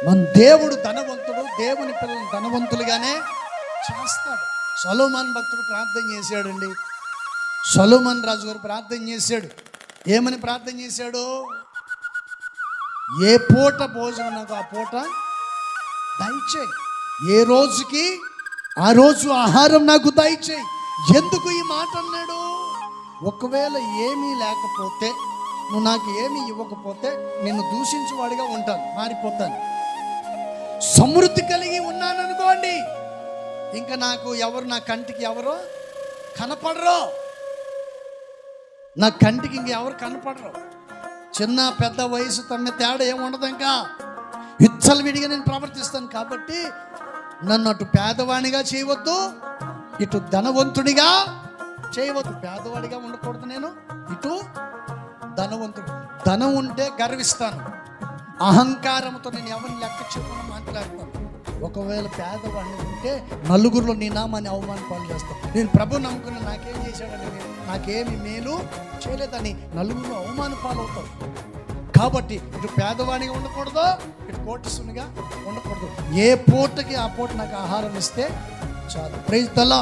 మన దేవుడు ధనవంతుడు, దేవుని పిల్లలను ధనవంతులుగానే చేస్తాడు. సొలొమోను భక్తుడు ప్రార్థన చేశాడండి. సొలొమోను రాజు గారు ప్రార్థన చేశాడు. ఏమని ప్రార్థన చేశాడు? ఏ పూట భోజనం నాకు ఆ పూట దయచేయి, ఏ రోజుకి ఆ రోజు ఆహారం నాకు దయచేయి. ఎందుకు ఈ మాట అన్నాడు? ఒకవేళ ఏమీ లేకపోతే, నువ్వు నాకు ఏమీ ఇవ్వకపోతే నేను దూషించేవాడిగా ఉంటాను, మారిపోతాను. సమృద్ధి కలిగి ఉన్నాను అనుకోండి, ఇంకా నాకు ఎవరు, నా కంటికి ఎవరో కనపడరు. నా కంటికి ఇంకెవరు కనపడరు. చిన్న పెద్ద వయసు తమ్మ తేడా ఏముండదు. ఇంకా విచ్చలవిడిగా నేను ప్రవర్తిస్తాను. కాబట్టి నన్ను అటు పేదవాడిగా చేయవద్దు, ఇటు ధనవంతుడిగా చేయవద్దు. పేదవాడిగా ఉండకూడదు నేను, ఇటు ధనవంతుడు. ధనం ఉంటే గర్విస్తాను, అహంకారంతో నేను ఎవరిని లెక్క చేయకుండా మాట్లాడతాను. ఒకవేళ పేదవాడిని ఉంటే నలుగురిలో నీ నామాన్ని అవమాన పాలు చేస్తాను. నేను ప్రభు నమ్ముకున్న, నాకేం చేశాడని, నాకేమి మేలు చేయలేదని నలుగురిలో అవమాన పాలవుతాను. కాబట్టి ఇటు పేదవాడిగా ఉండకూడదు, ఇటు కోటీసునిగా ఉండకూడదు. ఏ పూటకి ఆ పూట నాకు ఆహారం ఇస్తే చాలు. Praise the lord.